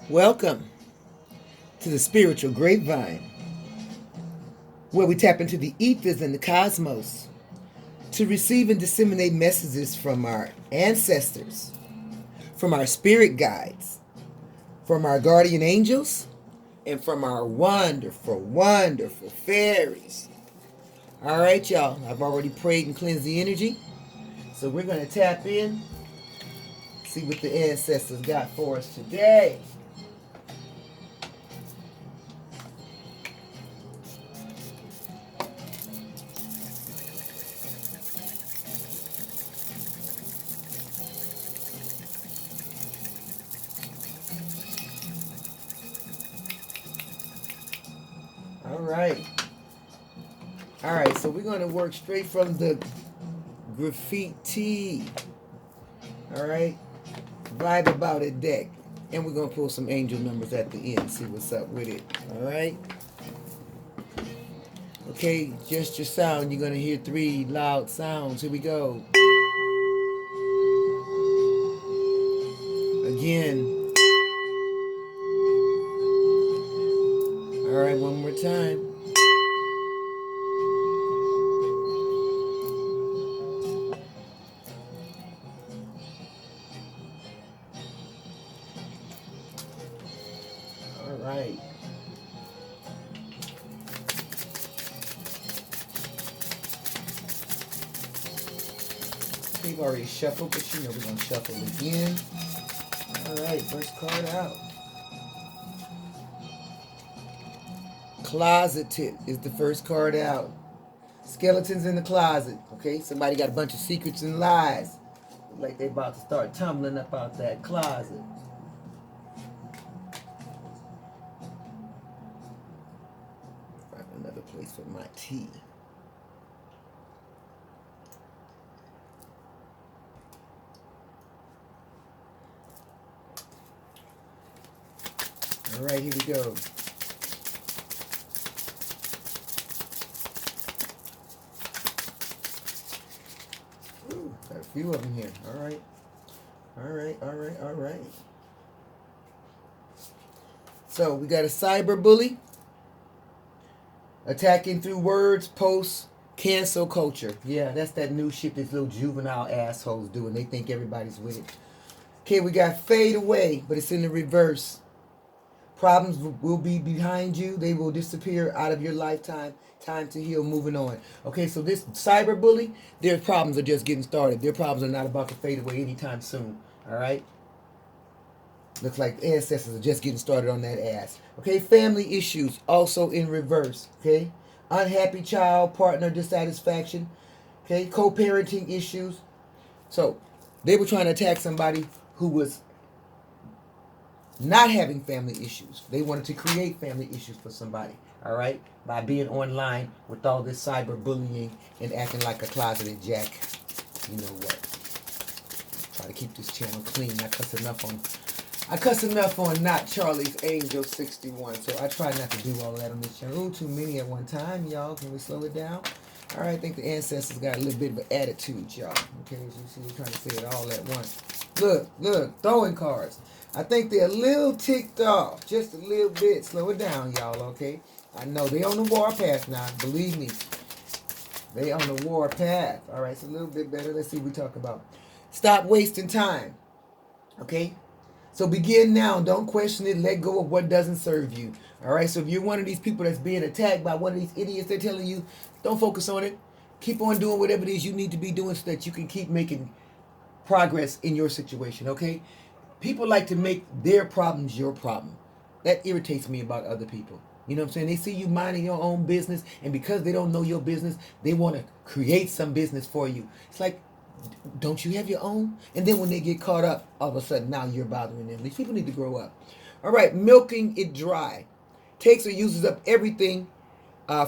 Welcome to the Spiritual Grapevine, where we tap into the ethers and the cosmos to receive and disseminate messages from our ancestors, from our spirit guides, from our guardian angels, and from our wonderful, wonderful fairies. All right, y'all, I've already prayed and cleansed the energy, so we're going to tap in, see what the ancestors got for us today. All right. All right, so we're going to work straight from the graffiti. All right. Vibe about it deck. And we're going to pull some angel numbers at the end, see what's up with it. All right. Okay, just your sound. You're going to hear 3 loud sounds. Here we go. Again. All right, one more time. All right. We've already shuffled, but you know we're going to shuffle again. All right, first card out. Closeted is the first card out. Skeletons in the closet. Okay, somebody got a bunch of secrets and lies. Like they about to start tumbling up out that closet. Find another place for my tea. All right, here we go. Ooh, got a few of them here. All right. All right, all right, all right. So we got a cyber bully. Attacking through words, posts, cancel culture. Yeah, that's that new shit these little juvenile assholes do, and they think everybody's with it. Okay, we got fade away, but it's in the reverse. Problems will be behind you. They will disappear out of your lifetime. Time to heal, moving on. Okay, so this cyber bully, their problems are just getting started. Their problems are not about to fade away anytime soon. All right? Looks like the ancestors are just getting started on that ass. Okay, family issues also in reverse. Okay, unhappy child, partner dissatisfaction. Okay, co-parenting issues. So they were trying to attack somebody who was not having family issues. They wanted to create family issues for somebody. All right, by being online with all this cyber bullying and acting like a closeted jack. You know what? Try to keep this channel clean. I cuss enough on Not Charlie's Angel 61, so I try not to do all that on this channel. Ooh, too many at one time, y'all. Can we slow it down? All right, I think the ancestors got a little bit of an attitude, y'all. Okay, as you see, we're trying to say it all at once. Look, throwing cards. I think they're a little ticked off, just a little bit. Slow it down, y'all, okay? I know they on the war path now, believe me. They on the war path. All right, it's a little bit better. Let's see what we talk about. Stop wasting time, okay? So begin now. Don't question it. Let go of what doesn't serve you. All right. So if you're one of these people that's being attacked by one of these idiots, they're telling you, don't focus on it. Keep on doing whatever it is you need to be doing so that you can keep making progress in your situation. Okay. People like to make their problems your problem. That irritates me about other people. You know what I'm saying? They see you minding your own business, and because they don't know your business, they want to create some business for you. It's like, don't you have your own? And then when they get caught up, all of a sudden now you're bothering them. These people need to grow up. All right, milking it dry. Takes or uses up everything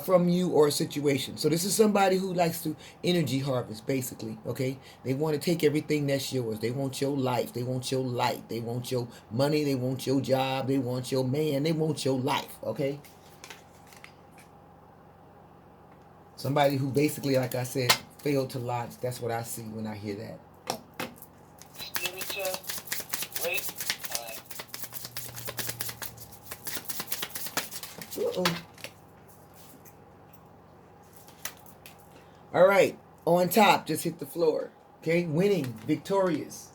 from you or a situation. So this is somebody who likes to energy harvest, basically, okay? They want to take everything that's yours. They want your life. They want your light. They want your money. They want your job. They want your man. They want your life, okay? Somebody who basically, like I said, failed to lodge. That's what I see when I hear that. Spiritual Grapevine. Uh-oh. All right. On top, just hit the floor. Okay, winning, victorious.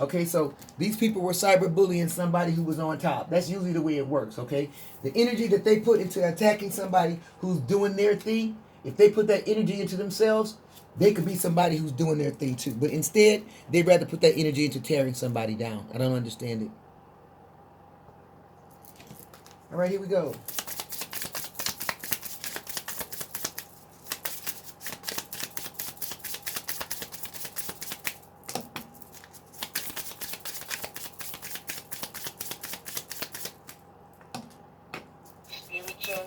Okay, so these people were cyberbullying somebody who was on top. That's usually the way it works, okay? The energy that they put into attacking somebody who's doing their thing, if they put that energy into themselves, they could be somebody who's doing their thing too. But instead, they'd rather put that energy into tearing somebody down. I don't understand it. All right, here we go. Spiritual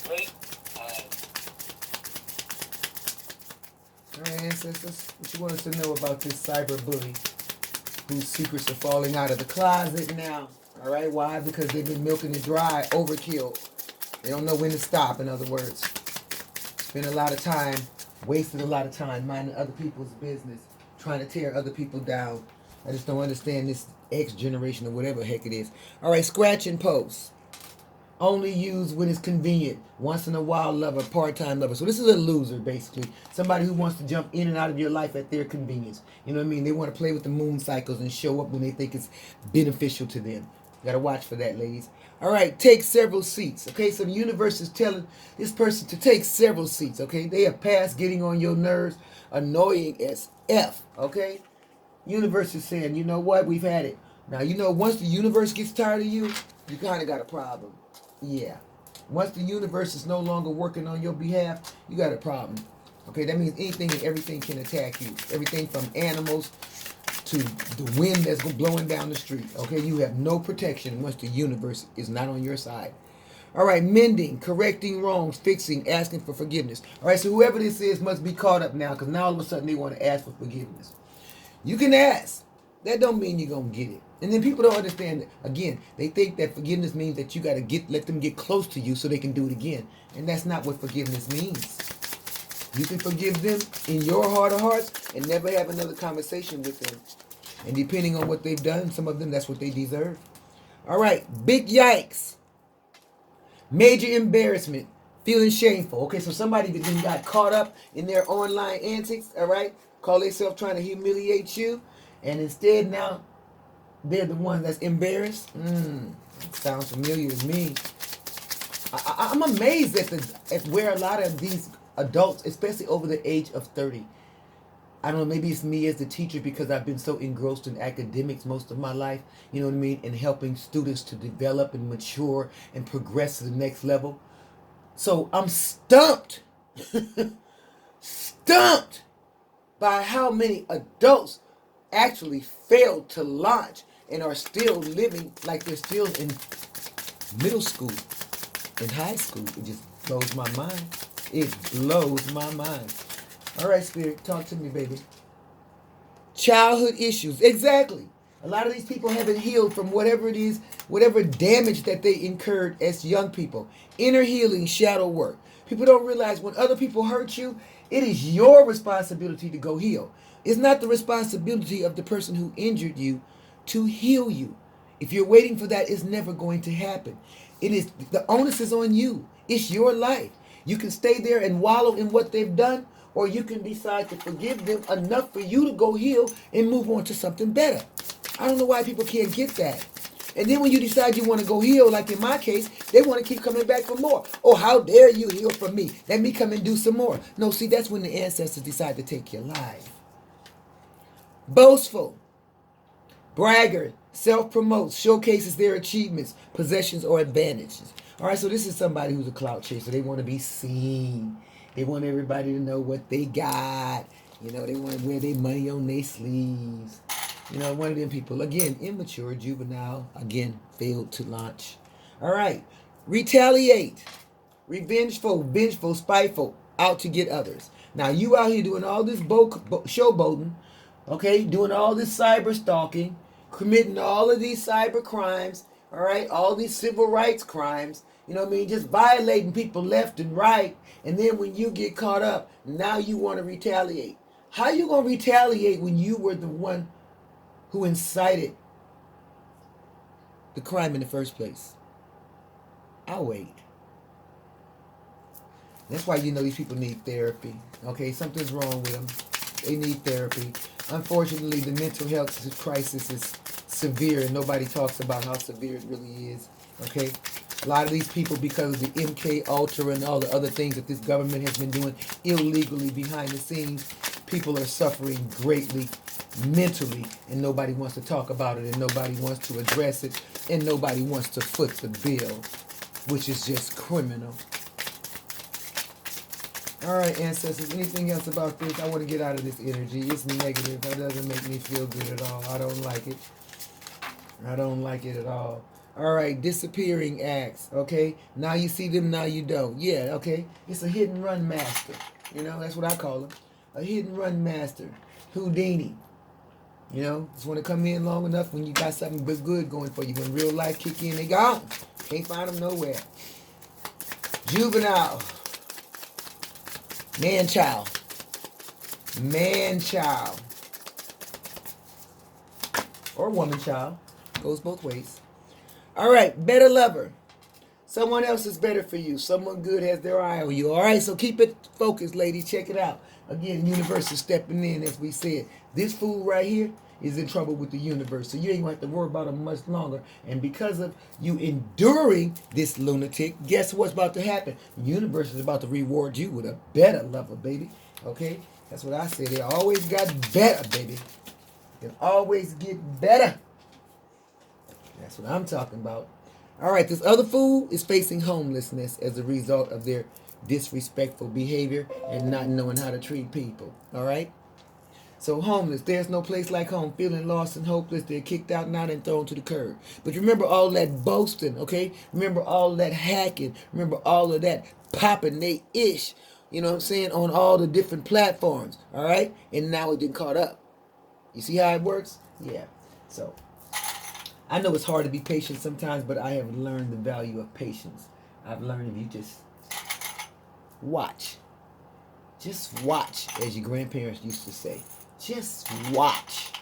Grapevine. All right, ancestors, what you want us to know about this cyber bully whose secrets are falling out of the closet now? All right, why? Because they've been milking it dry, overkill. They don't know when to stop, in other words. Spend a lot of time, wasted a lot of time minding other people's business, trying to tear other people down. I just don't understand this X generation or whatever the heck it is. All right, scratch and post. Only used when it's convenient. Once in a while lover, part-time lover. So this is a loser, basically. Somebody who wants to jump in and out of your life at their convenience. You know what I mean? They want to play with the moon cycles and show up when they think it's beneficial to them. Got to watch for that, ladies. All right, take several seats. Okay, so the universe is telling this person to take several seats. Okay, they have passed getting on your nerves, annoying as F. Okay, universe is saying, you know what? We've had it. Now, you know, once the universe gets tired of you, you kind of got a problem. Yeah. Once the universe is no longer working on your behalf, you got a problem. Okay, that means anything and everything can attack you. Everything from animals to the wind that's blowing down the street. Okay, you have no protection once the universe is not on your side. All right, mending, correcting wrongs, fixing, asking for forgiveness. All right, so whoever this is must be caught up now, because now all of a sudden they want to ask for forgiveness. You can ask. That don't mean you're going to get it. And then people don't understand that. Again, they think that forgiveness means that you got to let them get close to you so they can do it again. And that's not what forgiveness means. You can forgive them in your heart of hearts and never have another conversation with them. And depending on what they've done, some of them, that's what they deserve. All right, big yikes. Major embarrassment. Feeling shameful. Okay, so somebody that then got caught up in their online antics, all right? Call themselves trying to humiliate you. And instead now, they're the one that's embarrassed. Sounds familiar to me. I'm amazed at where a lot of these adults, especially over the age of 30, I don't know, maybe it's me as the teacher because I've been so engrossed in academics most of my life, you know what I mean, and helping students to develop and mature and progress to the next level. So I'm stumped, stumped by how many adults actually failed to launch and are still living like they're still in middle school, in high school. It just blows my mind. It blows my mind. All right, Spirit, talk to me, baby. Childhood issues. Exactly. A lot of these people haven't healed from whatever it is, whatever damage that they incurred as young people. Inner healing, shadow work. People don't realize when other people hurt you, it is your responsibility to go heal. It's not the responsibility of the person who injured you to heal you. If you're waiting for that, it's never going to happen. It is, the onus is on you. It's your life. You can stay there and wallow in what they've done, or you can decide to forgive them enough for you to go heal and move on to something better. I don't know why people can't get that. And then when you decide you want to go heal, like in my case, they want to keep coming back for more. Oh, how dare you heal for me? Let me come and do some more. No, see, that's when the ancestors decide to take your life. Boastful. Braggart. Self-promotes. Showcases their achievements, possessions, or advantages. All right, so this is somebody who's a clout chaser. They want to be seen. They want everybody to know what they got. You know, they want to wear their money on their sleeves. You know, one of them people. Again, immature, juvenile. Again, failed to launch. All right. Retaliate. Revengeful, vengeful, spiteful. Out to get others. Now, you out here doing all this showboating. Okay? Doing all this cyber stalking. Committing all of these cyber crimes. All right? All these civil rights crimes. You know what I mean? Just violating people left and right. And then when you get caught up, now you want to retaliate. How you going to retaliate when you were the one who incited the crime in the first place? I'll wait. That's why you know these people need therapy. Okay, something's wrong with them. They need therapy. Unfortunately, the mental health crisis is severe, and nobody talks about how severe it really is. Okay, a lot of these people, because of the MK Ultra and all the other things that this government has been doing illegally behind the scenes, people are suffering greatly mentally, and nobody wants to talk about it, and nobody wants to address it, and nobody wants to foot the bill, which is just criminal. All right, ancestors, anything else about this? I want to get out of this energy. It's negative. That doesn't make me feel good at all. I don't like it. I don't like it at all. All right, disappearing acts, okay? Now you see them, now you don't. Yeah, okay? It's a hit and run master. You know, that's what I call him. A hit and run master. Houdini. You know, just want to come in long enough when you got something good going for you. When real life kick in, they gone. Can't find them nowhere. Juvenile. Man-child. Man-child. Or woman-child. Goes both ways. All right, better lover. Someone else is better for you. Someone good has their eye on you. All right, so keep it focused, ladies. Check it out. Again, universe is stepping in, as we said. This fool right here is in trouble with the universe, so you ain't going to have to worry about him much longer. And because of you enduring this lunatic, guess what's about to happen? The universe is about to reward you with a better lover, baby. Okay? That's what I say. They always got better, baby. They always get better. That's what I'm talking about. All right, this other fool is facing homelessness as a result of their disrespectful behavior and not knowing how to treat people. All right? So homeless, there's no place like home. Feeling lost and hopeless, they're kicked out now and thrown to the curb. But remember all that boasting, okay? Remember all that hacking. Remember all of that popping they ish, you know what I'm saying, on all the different platforms, all right? And now it's been caught up. You see how it works? Yeah. So I know it's hard to be patient sometimes, but I have learned the value of patience. I've learned if you just watch. Just watch, as your grandparents used to say. Just watch.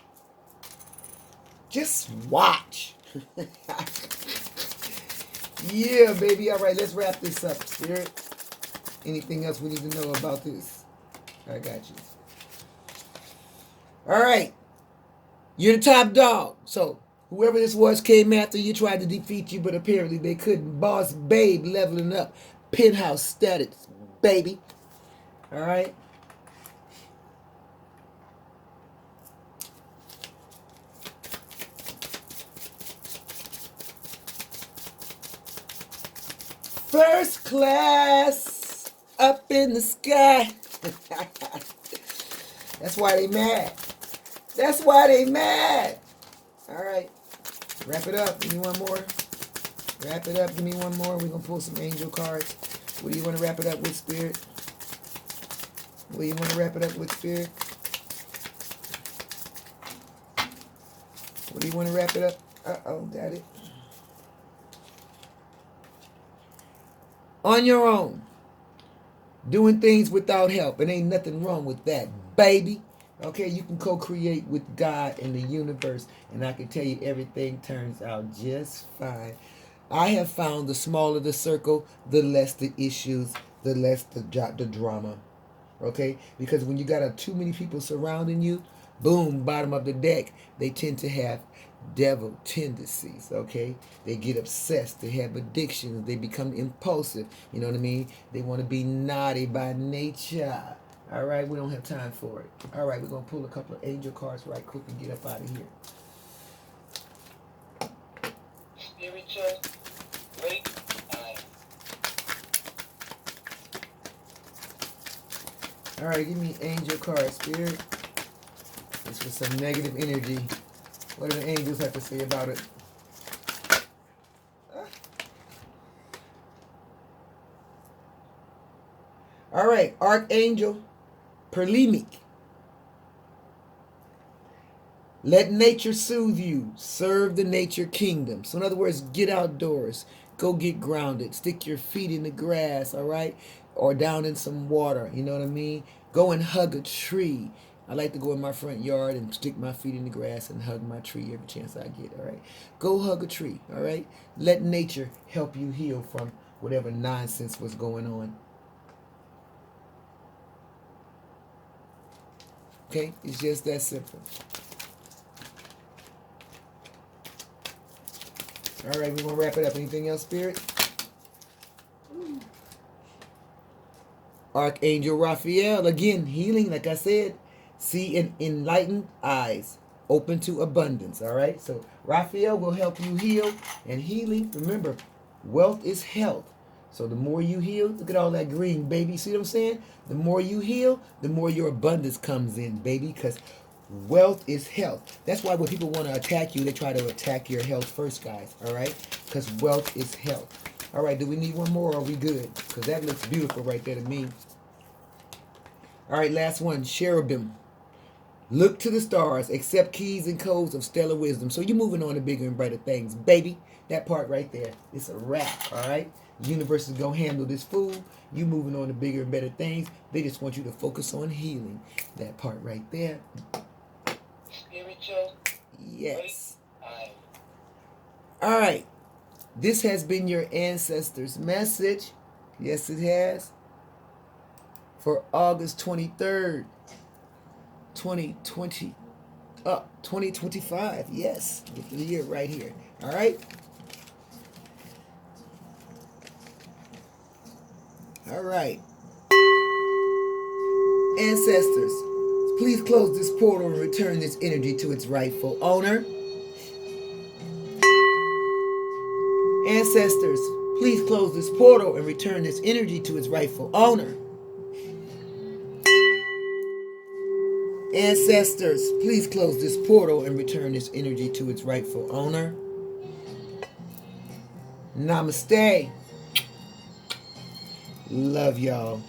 Just watch. Yeah, baby. All right, let's wrap this up, Spirit. Anything else we need to know about this? I got you. All right. You're the top dog. So, whoever this was came after you, tried to defeat you, but apparently they couldn't. Boss babe leveling up. Penthouse status, baby. All right. First class up in the sky. That's why they mad. That's why they mad. All right. Wrap it up. Give me one more. Wrap it up. Give me one more. We're going to pull some angel cards. What do you want to wrap it up with, Spirit? What do you want to wrap it up with, Spirit? What do you want to wrap it up? Uh-oh, got it. On your own. Doing things without help. And ain't nothing wrong with that, baby. Okay, you can co-create with God and the universe. And I can tell you everything turns out just fine. I have found the smaller the circle, the less the issues, the less the drama. Okay? Because when you got too many people surrounding you, boom, bottom of the deck, they tend to have devil tendencies, okay? They get obsessed, they have addictions, they become impulsive, you know what I mean? They want to be naughty by nature. All right, we don't have time for it. All right, we're going to pull a couple of angel cards right quick and get up out of here. Spiritual Grapevine. All right, give me angel cards, Spirit. This was some negative energy. What do the angels have to say about it? All right, Archangel Perlemic. Let nature soothe you. Serve the nature kingdom. So in other words, get outdoors. Go get grounded. Stick your feet in the grass, all right? Or down in some water, you know what I mean? Go and hug a tree. I like to go in my front yard and stick my feet in the grass and hug my tree every chance I get, all right? Go hug a tree, all right? Let nature help you heal from whatever nonsense was going on. Okay? It's just that simple. All right, we're going to wrap it up. Anything else, Spirit? Archangel Raphael, again, healing, like I said, see in enlightened eyes, open to abundance, all right? So Raphael will help you heal, and healing, remember, wealth is health. So the more you heal, look at all that green, baby. See what I'm saying? The more you heal, the more your abundance comes in, baby, because wealth is health. That's why when people want to attack you, they try to attack your health first, guys, all right? Because wealth is health. All right, do we need one more or are we good? Because that looks beautiful right there to me. All right, last one, cherubim. Look to the stars, accept keys and codes of stellar wisdom. So you're moving on to bigger and brighter things, baby. That part right there, it's a wrap, all right? The universe is going to handle this fool. You moving on to bigger and better things. They just want you to focus on healing. That part right there. Spiritual. Yes. Grapevine. All right. This has been your ancestors' message. Yes, it has. For August 23rd, 2020. 2025. Yes. Get the year right here. All right. All right. Ancestors, please close this portal and return this energy to its rightful owner. Ancestors, please close this portal and return this energy to its rightful owner. Ancestors, please close this portal and return this energy to its rightful owner. Namaste. Love y'all.